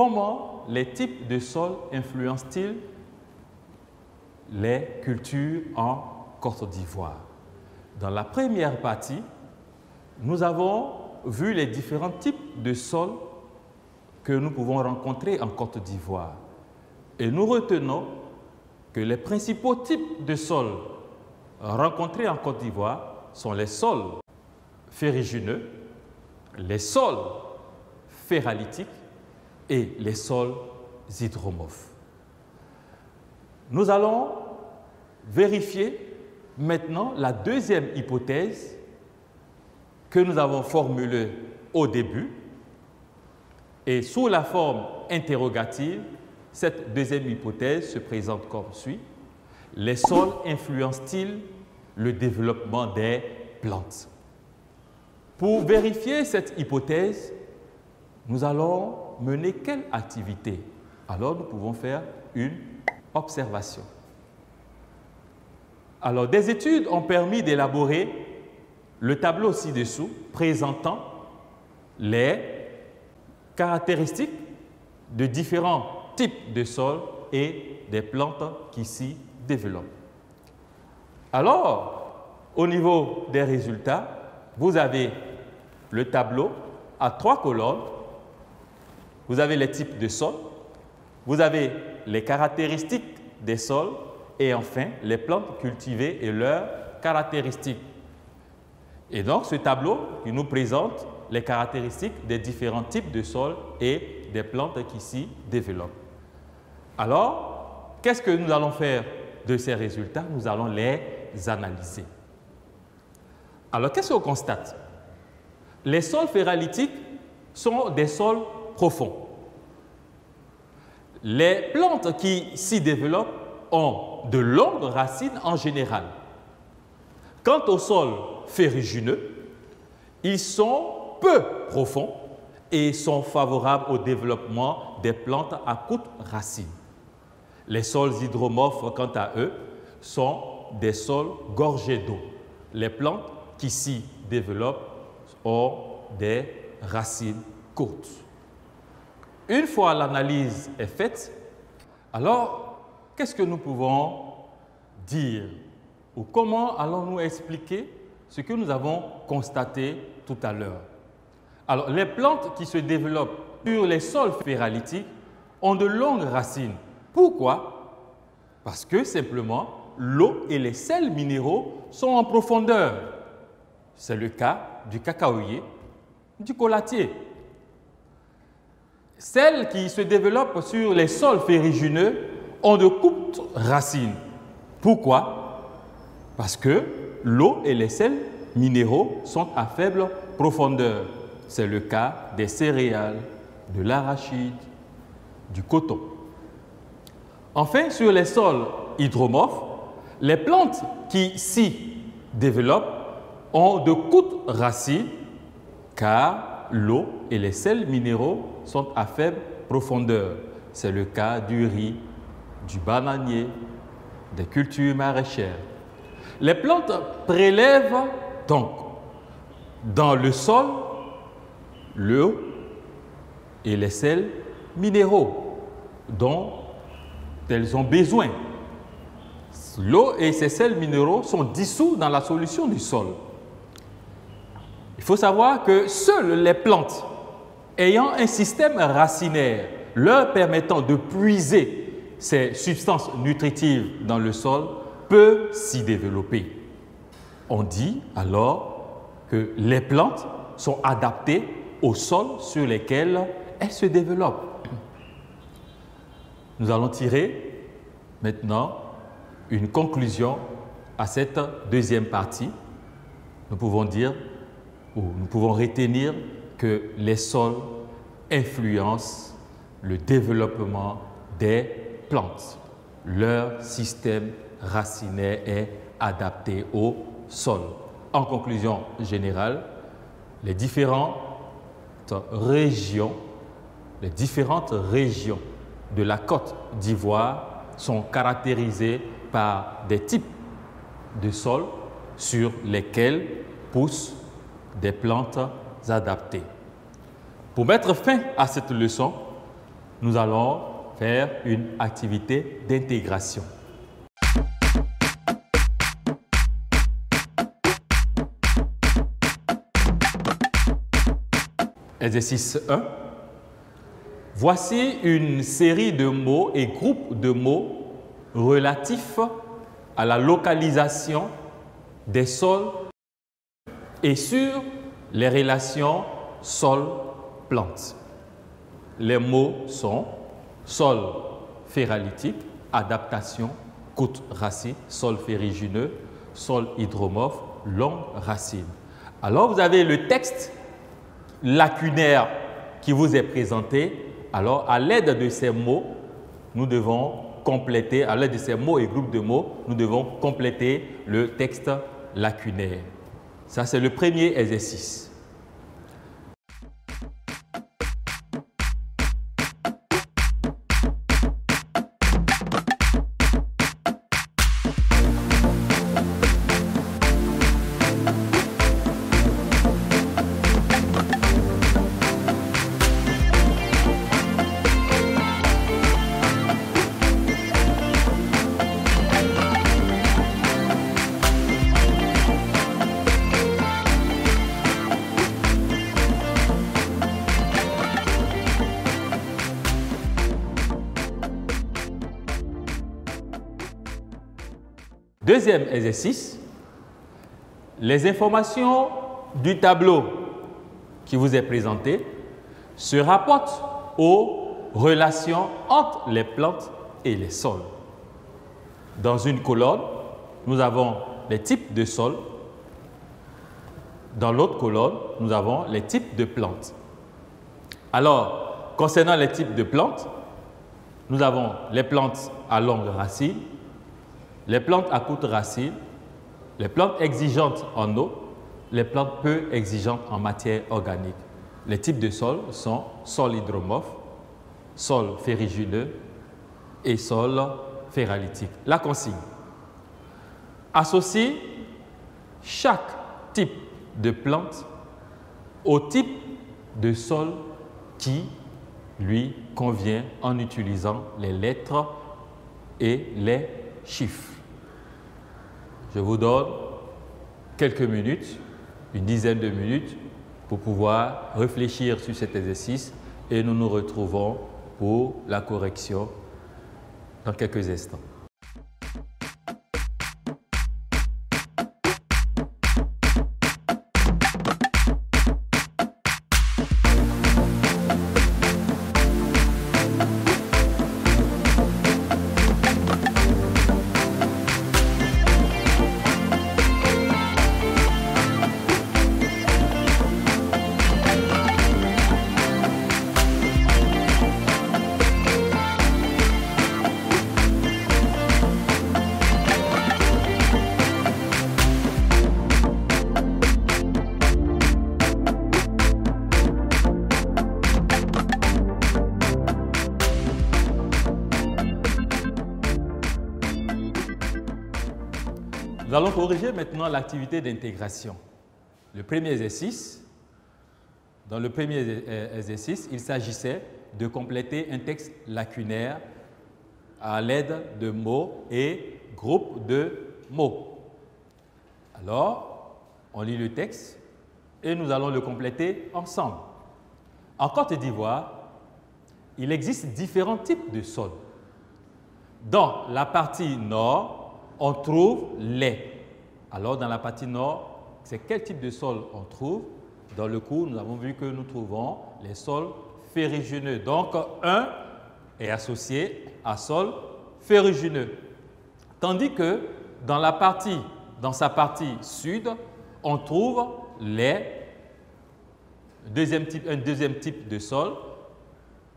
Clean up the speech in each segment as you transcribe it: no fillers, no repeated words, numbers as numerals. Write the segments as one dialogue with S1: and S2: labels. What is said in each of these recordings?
S1: comment les types de sols influencent-ils les cultures en Côte d'Ivoire? Dans la première partie, nous avons vu les différents types de sols que nous pouvons rencontrer en Côte d'Ivoire. Et nous retenons que les principaux types de sols rencontrés en Côte d'Ivoire sont les sols ferrugineux, les sols ferralitiques et les sols hydromorphes. Nous allons vérifier maintenant la deuxième hypothèse que nous avons formulée au début. Et sous la forme interrogative, cette deuxième hypothèse se présente comme suit. Les sols influencent-ils le développement des plantes? Pour vérifier cette hypothèse, nous allons mener quelle activité? Alors, nous pouvons faire une observation. Alors, des études ont permis d'élaborer le tableau ci-dessous présentant les caractéristiques de différents types de sols et des plantes qui s'y développent. Alors, au niveau des résultats, vous avez le tableau à 3 colonnes. Vous avez les types de sols, vous avez les caractéristiques des sols et enfin les plantes cultivées et leurs caractéristiques. Et donc, ce tableau qui nous présente les caractéristiques des différents types de sols et des plantes qui s'y développent. Alors, qu'est-ce que nous allons faire de ces résultats? Nous allons les analyser. Alors, qu'est-ce qu'on constate? Les sols ferralitiques sont des sols profonds. Les plantes qui s'y développent ont de longues racines en général. Quant aux sols ferrugineux, ils sont peu profonds et sont favorables au développement des plantes à courtes racines. Les sols hydromorphes, quant à eux, sont des sols gorgés d'eau. Les plantes qui s'y développent ont des racines courtes. Une fois l'analyse est faite, alors qu'est-ce que nous pouvons dire ou comment allons-nous expliquer ce que nous avons constaté tout à l'heure? Alors, les plantes qui se développent sur les sols ferralitiques ont de longues racines. Pourquoi? Parce que simplement, l'eau et les sels minéraux sont en profondeur. C'est le cas du cacaoyer, du collatier. Celles qui se développent sur les sols ferrugineux ont de courtes racines. Pourquoi? Parce que l'eau et les sels minéraux sont à faible profondeur. C'est le cas des céréales, de l'arachide, du coton. Enfin, sur les sols hydromorphes, les plantes qui s'y développent ont de courtes racines car l'eau et les sels minéraux sont à faible profondeur. C'est le cas du riz, du bananier, des cultures maraîchères. Les plantes prélèvent donc dans le sol l'eau et les sels minéraux dont elles ont besoin. L'eau et ces sels minéraux sont dissous dans la solution du sol. Il faut savoir que seules les plantes ayant un système racinaire leur permettant de puiser ces substances nutritives dans le sol peuvent s'y développer. On dit alors que les plantes sont adaptées aux sols sur lesquels elles se développent. Nous allons tirer maintenant une conclusion à cette deuxième partie. Nous pouvons dire ou nous pouvons retenir que les sols influencent le développement des plantes. Leur système racinaire est adapté au sol. En conclusion générale, les différentes régions de la Côte d'Ivoire sont caractérisées par des types de sols sur lesquels poussent des plantes adaptées. Pour mettre fin à cette leçon, nous allons faire une activité d'intégration. Exercice 1. Voici une série de mots et groupes de mots relatifs à la localisation des sols et sur les relations sol-plante. Les mots sont sol ferralitique, adaptation, courte racine, sol ferrugineux, sol hydromorphe, longue racine. Alors vous avez le texte lacunaire qui vous est présenté. Alors à l'aide de ces mots, nous devons compléter, à l'aide de ces mots et groupes de mots, nous devons compléter le texte lacunaire. Ça, c'est le premier exercice. Deuxième exercice, les informations du tableau qui vous est présenté se rapportent aux relations entre les plantes et les sols. Dans une colonne, nous avons les types de sols. Dans l'autre colonne, nous avons les types de plantes. Alors, concernant les types de plantes, nous avons les plantes à longue racine, les plantes à courte racine, les plantes exigeantes en eau, les plantes peu exigeantes en matière organique. Les types de sols sont sol hydromorphe, sol ferrugineux et sol ferralitique. La consigne. Associe chaque type de plante au type de sol qui lui convient en utilisant les lettres et les chiffres. Je vous donne quelques minutes, une dizaine de minutes, pour pouvoir réfléchir sur cet exercice et nous nous retrouvons pour la correction dans quelques instants. Nous allons corriger maintenant l'activité d'intégration. Le premier exercice, dans le premier exercice, il s'agissait de compléter un texte lacunaire à l'aide de mots et groupes de mots. Alors, on lit le texte et nous allons le compléter ensemble. En Côte d'Ivoire, il existe différents types de sols. Dans la partie nord, on trouve les. Alors, dans la partie nord, c'est quel type de sol on trouve? Dans le cours, nous avons vu que nous trouvons les sols ferrugineux. Donc, 1 est associé à sol ferrugineux. Tandis que dans sa partie sud, on trouve un deuxième type de sol.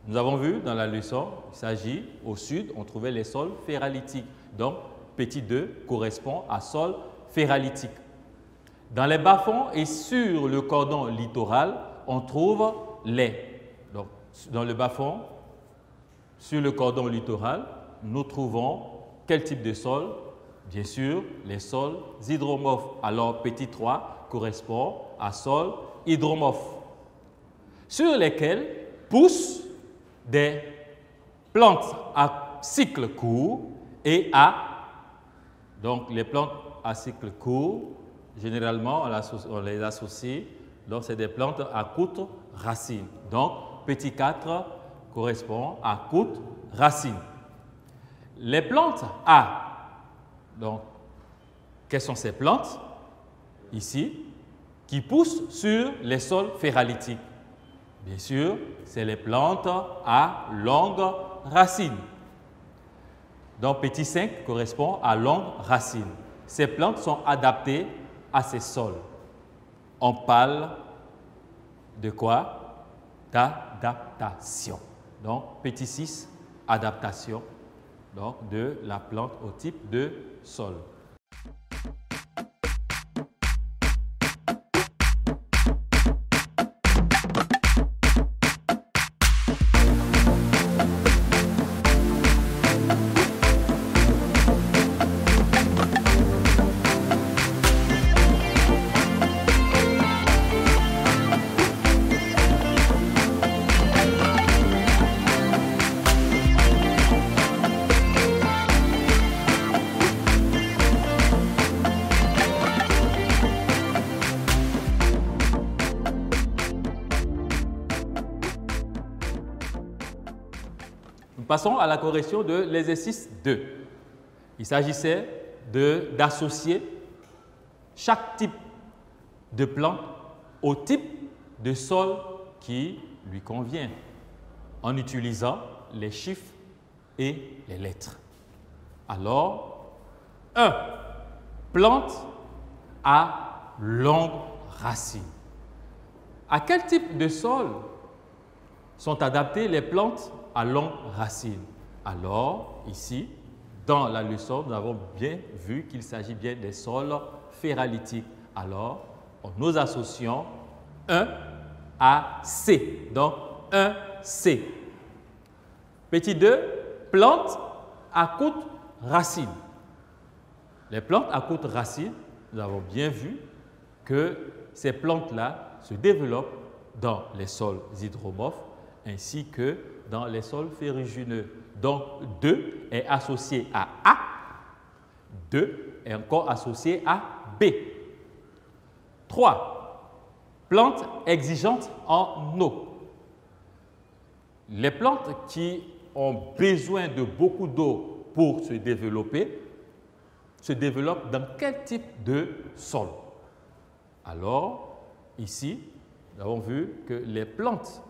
S1: Nous avons vu dans la leçon, il s'agit au sud, on trouvait les sols ferralitiques. Donc, petit 2 correspond à sol ferralitique. Dans les bas-fonds et sur le cordon littoral, on trouve les. Donc, dans le bas-fond, sur le cordon littoral, nous trouvons quel type de sol? Bien sûr, les sols hydromorphes. Alors, petit 3 correspond à sol hydromorphe, sur lesquels poussent des plantes à cycle court et à... Donc, les plantes à cycle court, généralement, on les associe, donc c'est des plantes à courte racine. Donc, petit 4 correspond à courte racine. Les plantes à, donc, quelles sont ces plantes? Ici, qui poussent sur les sols ferralitiques. Bien sûr, c'est les plantes à longue racine. Donc, petit 5 correspond à longue racine. Ces plantes sont adaptées à ces sols. On parle de quoi? D'adaptation. Donc, petit 6, adaptation donc, de la plante au type de sol. Nous passons à la correction de l'exercice 2. Il s'agissait d'associer chaque type de plante au type de sol qui lui convient en utilisant les chiffres et les lettres. Alors, 1. Plante à longue racine. À quel type de sol sont adaptées les plantes à longue racine? Alors, ici, dans la leçon, nous avons bien vu qu'il s'agit bien des sols ferralitiques. Alors, nous associons 1 à C. Donc, 1C. Petit 2, plantes à courte racine. Les plantes à courte racine, nous avons bien vu que ces plantes-là se développent dans les sols hydromorphes ainsi que dans les sols ferrugineux. Donc, 2 est associé à A, 2 est encore associé à B. 3. Plantes exigeantes en eau. Les plantes qui ont besoin de beaucoup d'eau pour se développent dans quel type de sol? Alors, ici, nous avons vu que les plantes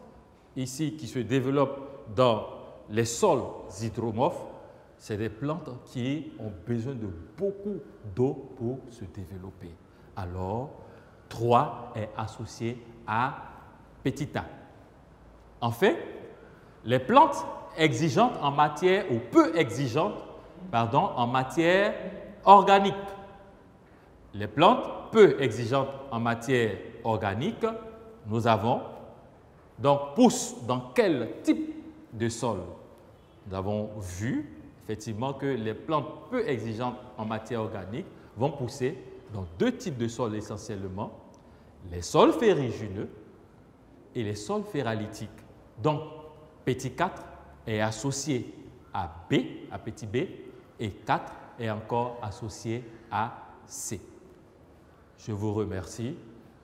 S1: ici qui se développent dans les sols hydromorphes, c'est des plantes qui ont besoin de beaucoup d'eau pour se développer. Alors, 3 est associé à petit a. En fait, les plantes exigeantes en matière, ou peu exigeantes, pardon, en matière organique. Les plantes peu exigeantes en matière organique, nous avons donc poussent dans quel type de sol? Nous avons vu effectivement que les plantes peu exigeantes en matière organique vont pousser dans 2 types de sols essentiellement, les sols ferrugineux et les sols ferralitiques. Donc, petit 4 est associé à B, à petit b, et 4 est encore associé à C. Je vous remercie.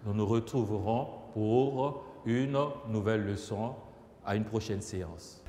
S1: Nous nous retrouverons pour une nouvelle leçon à une prochaine séance.